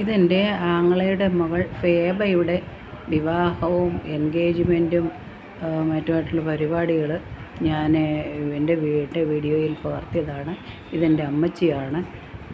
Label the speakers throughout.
Speaker 1: ഇതെൻ്റെ ആങ്ങളയുടെ മകൾ ഫേബയുടെ വിവാഹവും എൻഗേജ്മെൻറ്റും മറ്റുമായിട്ടുള്ള പരിപാടികൾ ഞാൻ എൻ്റെ വീഡിയോയിൽ പകർത്തിയതാണ്. ഇതെൻ്റെ അമ്മച്ചിയാണ്.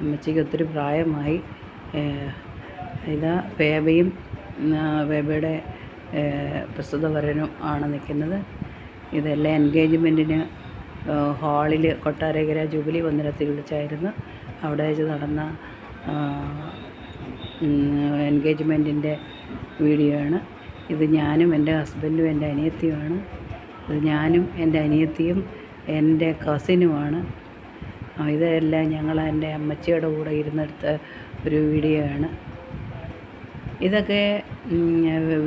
Speaker 1: അമ്മച്ചിക്ക് ഒത്തിരി പ്രായമായി. ഇതാ ഫേബയും ഫേബയുടെ പ്രസ്തുത വരനും ആണ് നിൽക്കുന്നത്. ഇതെല്ലാം എൻഗേജ്മെൻറ്റിന് ഹാളിൽ കൊട്ടാരക്കര ജൂബിലി മന്ദിരത്തിൽ വിളിച്ചായിരുന്നു. അവിടെ വെച്ച് നടന്ന എൻഗേജ്മെൻറ്റിൻ്റെ വീഡിയോ ആണ്. ഇത് ഞാനും എൻ്റെ ഹസ്ബൻഡും എൻ്റെ അനിയത്തിയുമാണ്. ഇത് ഞാനും എൻ്റെ അനിയത്തിയും എൻ്റെ കസിനുമാണ്. ഇതെല്ലാം ഞങ്ങൾ എൻ്റെ അമ്മച്ചിയുടെ കൂടെ ഇരുന്നെടുത്ത ഒരു വീഡിയോ ആണ്. ഇതൊക്കെ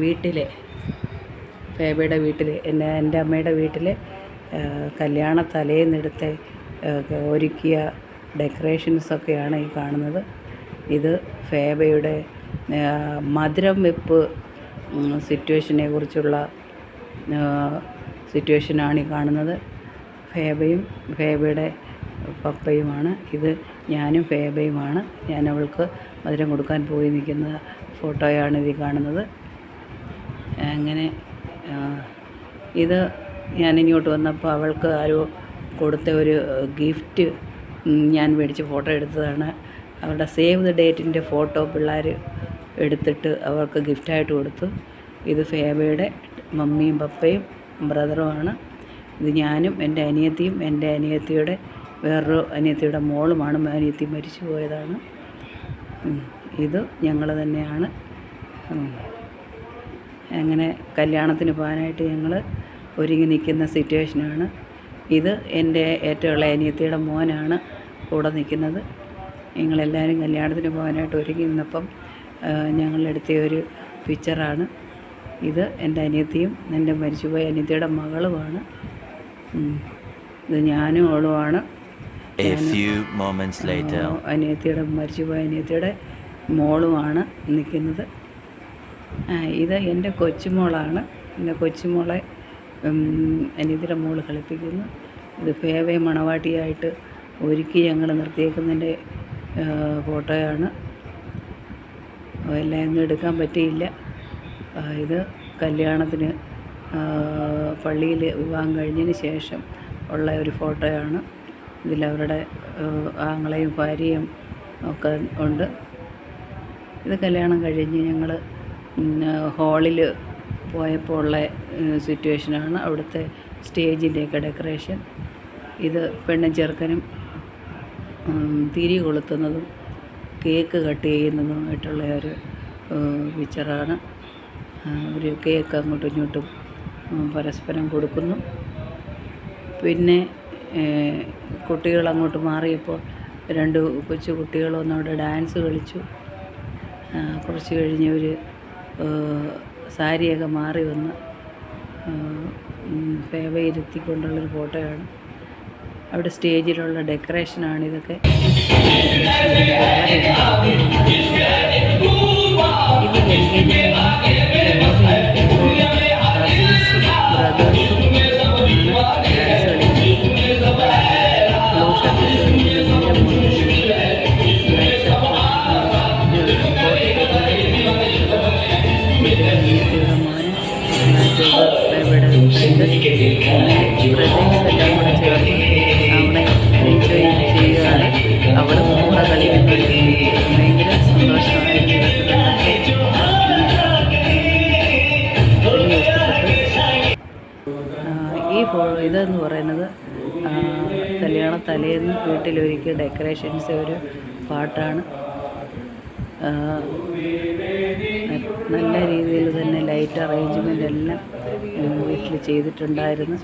Speaker 1: വീട്ടിലെ ഫേബയുടെ വീട്ടിൽ എൻ്റെ അമ്മയുടെ വീട്ടിൽ കല്യാണ തലേന്നെടുത്ത് ഒരുക്കിയ ഡെക്കറേഷൻസൊക്കെയാണ് ഈ കാണുന്നത്. ഇത് ഫേബയുടെ മധുരം വെപ്പ് സിറ്റുവേഷനെ കുറിച്ചുള്ള സിറ്റുവേഷനാണ് ഈ കാണുന്നത്. ഫേബയും ഫേബയുടെ പപ്പയുമാണ്. ഇത് ഞാനും ഫേബയുമാണ്. ഞാൻ അവൾക്ക് മധുരം കൊടുക്കാൻ പോയി നിൽക്കുന്ന ഫോട്ടോയാണ് ഇതിൽ കാണുന്നത്. അങ്ങനെ ഇത് ഞാനിങ്ങോട്ട് വന്നപ്പോൾ അവൾക്ക് ആരോ കൊടുത്ത ഒരു ഗിഫ്റ്റ് ഞാൻ മേടിച്ച് ഫോട്ടോ എടുത്തതാണ്. അവരുടെ സേവ് ദ ഡേറ്റിൻ്റെ ഫോട്ടോ പിള്ളേർ എടുത്തിട്ട് അവർക്ക് ഗിഫ്റ്റായിട്ട് കൊടുത്തു. ഇത് ഫേബയുടെ മമ്മിയും പപ്പയും ബ്രദറുമാണ്. ഇത് ഞാനും എൻ്റെ അനിയത്തിയും എൻ്റെ അനിയത്തിയുടെ വേറൊരു അനിയത്തിയുടെ മോളുമാണ്. അനിയത്തി മരിച്ചു പോയതാണ്. ഇത് ഞങ്ങൾ തന്നെയാണ്. അങ്ങനെ കല്യാണത്തിന് പോകാനായിട്ട് ഞങ്ങൾ ഒരുങ്ങി നിൽക്കുന്ന സിറ്റുവേഷനാണ്. ഇത് എൻ്റെ ഏറ്റവും ഇളയ അനിയത്തിയുടെ മോനാണ് കൂടെ നിൽക്കുന്നത്. ഞങ്ങളെല്ലാവരും കല്യാണത്തിന് പോകാനായിട്ട് ഒരുങ്ങി നിന്നപ്പം ഞങ്ങളെടുത്ത ഒരു പിക്ചറാണ്. ഇത് എൻ്റെ അനിയത്തിയും എൻ്റെ മരിച്ചുപോയ അനിയത്തിയുടെ മകളുമാണ്. ഇത് ഞാനും അവളുമാണ്. അനിയത്തിയുടെ മരിച്ചുപോയ അനിയത്തിയുടെ മോളുമാണ് നിൽക്കുന്നത്. ഇത് എൻ്റെ കൊച്ചുമോളാണ്. എൻ്റെ കൊച്ചുമോളെ അനിയത്തിയുടെ മോള് കളിപ്പിക്കുന്നു. ഇത് ഫേബയെ മണവാട്ടിയായിട്ട് ഒരുക്കി ഞങ്ങൾ നിർത്തിയേക്കുന്നതിൻ്റെ ഫോട്ടോയാണ്. എല്ലാം ഒന്നും എടുക്കാൻ പറ്റിയില്ല. ഇത് കല്യാണത്തിന് പള്ളിയിൽ വിവാഹം കഴിഞ്ഞതിന് ശേഷം ഉള്ള ഒരു ഫോട്ടോയാണ്. ഇതിലവരുടെ ആങ്ങളെയും ഭാര്യയും ഒക്കെ ഉണ്ട്. ഇത് കല്യാണം കഴിഞ്ഞ് ഞങ്ങൾ ഹാളിൽ പോയപ്പോൾ ഉള്ള സിറ്റുവേഷനാണ്. അവിടുത്തെ സ്റ്റേജിൻ്റെയൊക്കെ ഡെക്കറേഷൻ. ഇത് പെണ്ണും ചെറുക്കനും തിരി കൊളുത്തുന്നതും കേക്ക് കട്ട് ചെയ്യുന്നതുമായിട്ടുള്ള ഒരു പിക്ചറാണ്. ഒരു കേക്ക് അങ്ങോട്ടും ഇങ്ങോട്ടും പരസ്പരം കൊടുക്കുന്നു. പിന്നെ കുട്ടികൾ അങ്ങോട്ട് മാറിയപ്പോൾ രണ്ട് കൊച്ചു കുട്ടികളൊന്നും അവിടെ ഡാൻസ് കളിച്ചു. കുറച്ച് കഴിഞ്ഞ് ഒരു സാരിയൊക്കെ മാറി വന്ന് ഫേബയിരുത്തിക്കൊണ്ടുള്ളൊരു ഫോട്ടോയാണ്. അവിടെ സ്റ്റേജിലുള്ള ഡെക്കറേഷനാണ് ഇതൊക്കെ. അവിടെ കൂടെ കളിക്കുന്നത് ഭയങ്കര സന്തോഷമായിരുന്നു. ഇതെന്ന് പറയുന്നത് കല്യാണ തലേന്ന് വീട്ടിലൊരുക്കിയ ഡെക്കറേഷൻസ് ഒരു പാട്ടാണ്. നല്ല രീതിയിൽ തന്നെ ലൈറ്റ് അറേഞ്ച്മെൻ്റ് എല്ലാം വീട്ടിൽ ചെയ്തിട്ടുണ്ടായിരുന്നു.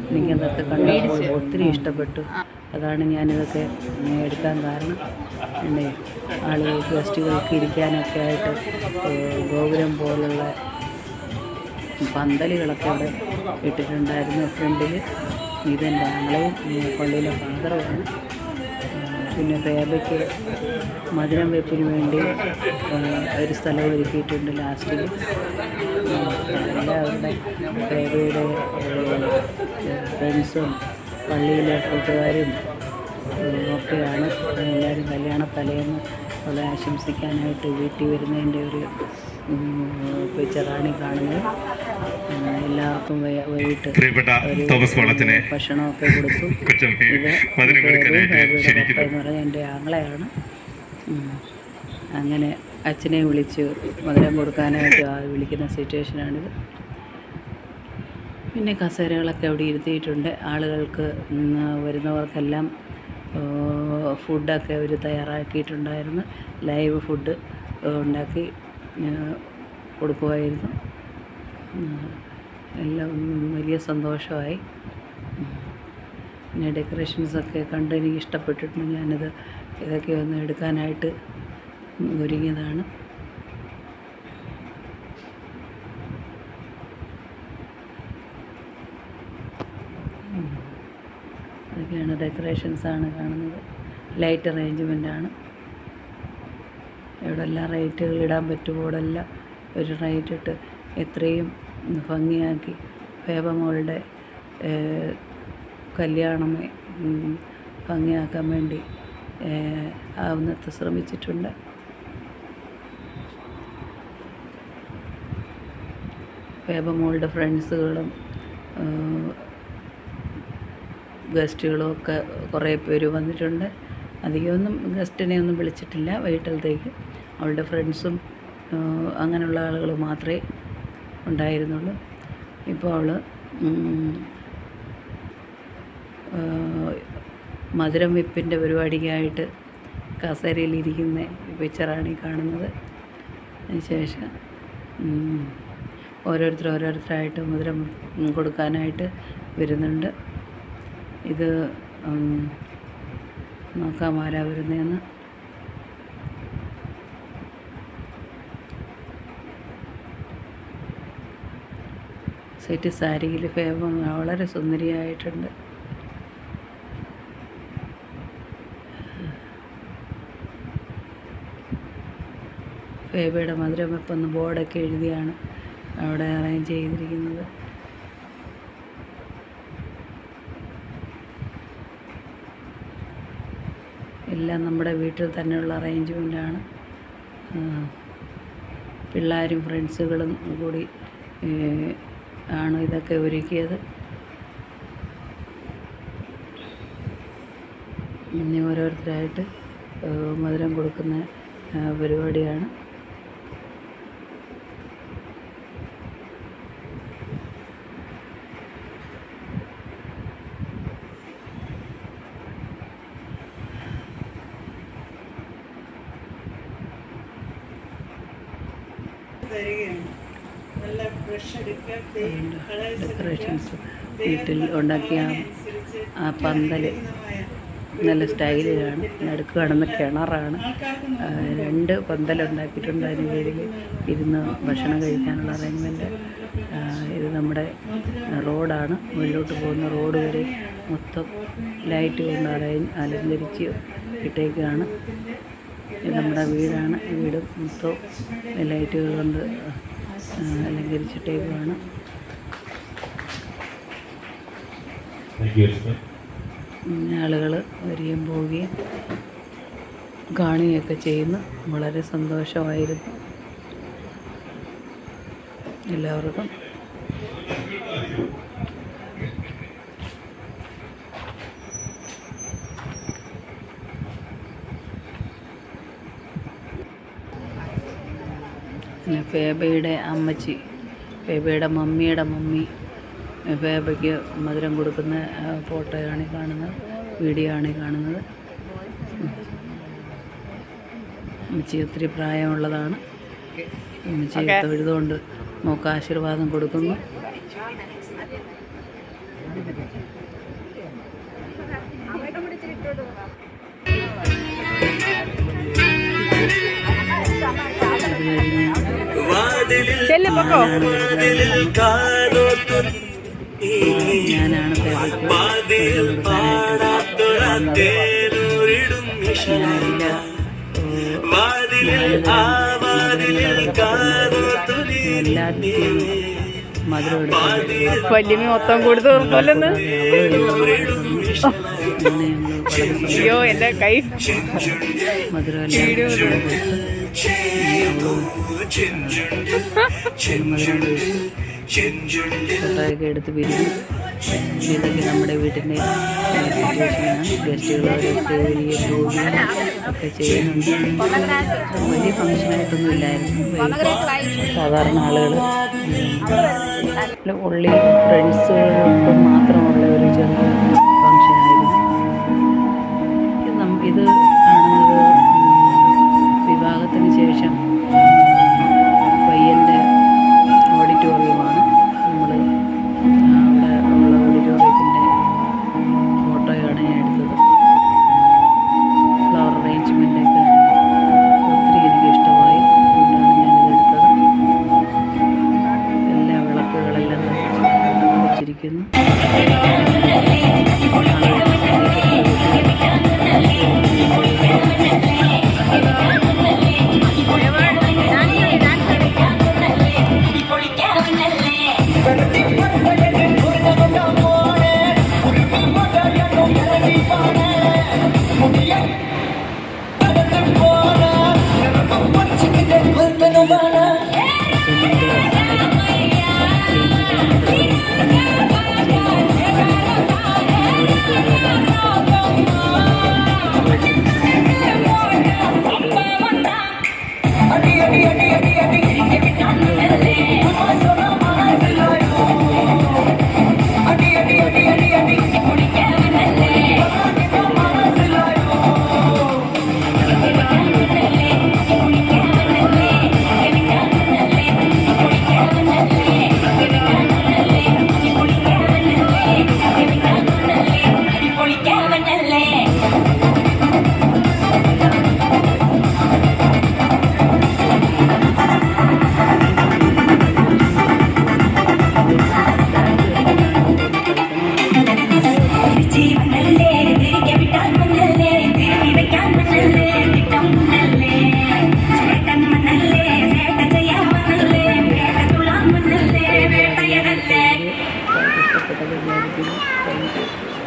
Speaker 1: എനിക്കതൊക്കെ കണ്ടപ്പോൾ ഒത്തിരി ഇഷ്ടപ്പെട്ടു. അതാണ് ഞാനിതൊക്കെ എടുക്കാൻ കാരണം. പിന്നെ ആളുകൾ ഗസ്റ്റുകൾക്ക് ഇരിക്കാനൊക്കെ ആയിട്ട് ഗോപുരം പോലുള്ള പന്തലുകളൊക്കെ അവിടെ ഇട്ടിട്ടുണ്ടായിരുന്നു ഫ്രണ്ടിൽ. ഇതെൻ്റെ ആങ്ങളെയും പള്ളിയിലെ ഫാദറുമാണ്. പിന്നെ ഫേബയ്ക്ക് മധുരം വെപ്പിന് വേണ്ടി ഒരു സ്ഥലം ഒരുക്കിയിട്ടുണ്ട് ലാസ്റ്റിൽ. എല്ലാവരുടെ ഫേബയുടെ ഫ്രണ്ട്സും പള്ളിയിലെ കൂട്ടുകാരും ഒക്കെയാണ് എല്ലാവരും കല്യാണ തലേന്ന് അവളെ ആശംസിക്കാനായിട്ട് വീട്ടിൽ വരുന്നതിൻ്റെ ഒരു പിക്ചറാണ് കാണുന്നത്. എല്ലാവർക്കും വൈകിട്ട് ഭക്ഷണമൊക്കെ കൊടുത്തു. ഇത് പപ്പ എന്ന് പറഞ്ഞാൽ എൻ്റെ ആങ്ങളെയാണ്. അങ്ങനെ അച്ഛനെ വിളിച്ച് മധുരം കൊടുക്കാനായിട്ട് വിളിക്കുന്ന സിറ്റുവേഷനാണിത്. പിന്നെ കസേരകളൊക്കെ അവിടെ ഇരുത്തിയിട്ടുണ്ട്. ആളുകൾക്ക് വരുന്നവർക്കെല്ലാം ഫുഡൊക്കെ അവർ തയ്യാറാക്കിയിട്ടുണ്ടായിരുന്നു. ലൈവ് ഫുഡ് ഉണ്ടാക്കി കൊടുക്കുമായിരുന്നു. എല്ലാം വലിയ സന്തോഷമായി. പിന്നെ ഡെക്കറേഷൻസൊക്കെ കണ്ട് എനിക്ക് ഇഷ്ടപ്പെട്ടിട്ടുണ്ട്. ഇതൊക്കെ ഒന്ന് എടുക്കാനായിട്ട് ഒരുങ്ങിയതാണ്. അതൊക്കെയാണ് ഡെക്കറേഷൻസാണ് കാണുന്നത്. ലൈറ്റ് അറേഞ്ച്മെൻറ്റാണ്. എവിടെല്ലാം റൈറ്റുകൾ ഇടാൻ പറ്റുമോ അവിടെല്ലാം ഒരു റൈറ്റ് ഇട്ട് എത്രയും ഭംഗിയാക്കി ഫേബമോളുടെ കല്യാണമേ ഭംഗിയാക്കാൻ വേണ്ടി ആവുന്നത്ര ശ്രമിച്ചിട്ടുണ്ട്. ഫേബമോളുടെ ഫ്രണ്ട്സുകളും ഗസ്റ്റുകളും ഒക്കെ കുറേ പേര് വന്നിട്ടുണ്ട്. അധികമൊന്നും ഗസ്റ്റിനെ ഒന്നും വിളിച്ചിട്ടില്ല വൈകിട്ടത്തേക്ക്. അവളുടെ ഫ്രണ്ട്സും അങ്ങനെയുള്ള ആളുകൾ മാത്രമേ ഉണ്ടായിരുന്നുള്ളൂ. ഇപ്പോൾ അവൾ മധുരം വെപ്പിൻ്റെ പരിപാടിക്കായിട്ട് കസേരയിലിരിക്കുന്ന പിക്ചറാണ് ഈ കാണുന്നത്. അതിനുശേഷം ഓരോരുത്തരായിട്ട് മധുരം കൊടുക്കാനായിട്ട് വരുന്നുണ്ട്. ഇത് നോക്കാം ആരാ വരുന്നതെന്ന്. സെറ്റ് സാരിയിൽ ഫേബം വളരെ സുന്ദരിയായിട്ടുണ്ട്. ഫേബയുടെ മധുരം വെപ്പെന്ന് ബോർഡൊക്കെ എഴുതിയാണ് അവിടെ അറേഞ്ച് ചെയ്തിരിക്കുന്നത്. എല്ലാം നമ്മുടെ വീട്ടിൽ തന്നെയുള്ള അറേഞ്ച്മെൻറ്റാണ്. പിള്ളേരും ഫ്രണ്ട്സുകളും കൂടി ആണ് ഇതൊക്കെ ഒരുക്കിയത്. ഇനി ഓരോരുത്തരായിട്ട് മധുരം കൊടുക്കുന്ന പരിപാടിയാണ്. ഡെക്കറേഷൻസ് വീട്ടിൽ ഉണ്ടാക്കിയ ആ പന്തൽ നല്ല സ്റ്റൈലിലാണ്. നടുക്ക് കാണുന്ന കിണറാണ്. 2 പന്തലുണ്ടാക്കിയിട്ടുണ്ട്. അതിന് കീഴിൽ ഇരുന്ന് ഭക്ഷണം കഴിക്കാനുള്ള അറേഞ്ച്മെൻറ്റ്. ഇത് നമ്മുടെ റോഡാണ്. മുകളിലോട്ട് പോകുന്ന റോഡ് വരെ മൊത്തം ലൈറ്റ് കൊണ്ട് അലങ്കരിച്ച് ഇട്ടേക്കാണ്. ഇത് നമ്മുടെ വീടാണ്. വീട് മൊത്തം ലൈറ്റുകൾ കൊണ്ട് അലങ്കരിച്ചിട്ടേക്കാണ്. ആളുകൾ വരികയും പോവുകയും കാണുകയൊക്കെ ചെയ്യുന്നു. വളരെ സന്തോഷമായിരുന്നു എല്ലാവർക്കും. പിന്നെ ഫേബയുടെ അമ്മച്ചി, ഫേബയുടെ മമ്മിയുടെ മമ്മി ഫേബയ്ക്ക് മധുരം കൊടുക്കുന്ന ഫോട്ടോയാണ് കാണുന്നത്, വീഡിയോ ആണ് കാണുന്നത്. അമ്മച്ചി ഒത്തിരി പ്രായമുള്ളതാണ്. അമ്മച്ചി തൊഴുതുകൊണ്ട് മോക്ക് ആശീർവാദം കൊടുക്കുന്നു. ഞാനാണ് മധുരം എടുത്ത്
Speaker 2: വല്യമ്മ മൊത്തം കൊടുത്ത് തീർക്കുമല്ലെന്ന്. അയ്യോ എൻ്റെ കൈ
Speaker 1: മധുരം ഫോട്ടോയൊക്കെ എടുത്ത് പിരിഞ്ഞു. ഇതൊക്കെ നമ്മുടെ വീട്ടിൻ്റെ സിറ്റുവേഷനാണ്. ഗസ്റ്റുകൾ അവരൊക്കെ വലിയ ജോലിയും ഒക്കെ ചെയ്യുന്നുണ്ട്. വലിയ ഫങ്ഷനായിട്ടൊന്നും ഇല്ലായിരുന്നു. സാധാരണ ആളുകൾ ഉള്ളി ഫ്രണ്ട്സുകൾക്കും മാത്രമുള്ള ഒരു ചെറിയ ഫങ്ഷനായിരുന്നു. ഇത് കാണുന്നത് വിവാഹത്തിന് ശേഷം പയ്യൻ്റെ ഓഡിറ്റോറിയമാണ്. നമ്മൾ അവിടെ ഉള്ള ഓഡിറ്റോറിയത്തിൻ്റെ ഫോട്ടോയാണ് ഞാൻ എടുത്തത്. ഫ്ലവർ അറേഞ്ച്മെൻ്റൊക്കെ ഒത്തിരി എനിക്ക് ഇഷ്ടമായി. അതുകൊണ്ടാണ് ഞാനിത് എടുത്തത്. എല്ലാ വിളക്കുകളെല്ലാം വെച്ചിരിക്കുന്നു.
Speaker 3: ജീവനല്ലേ തിരികെ വിട്ടാൽ മണ്ണല്ലേ തിരികെ വെക്കാൻ മണ്ണല്ലേ കിട്ടും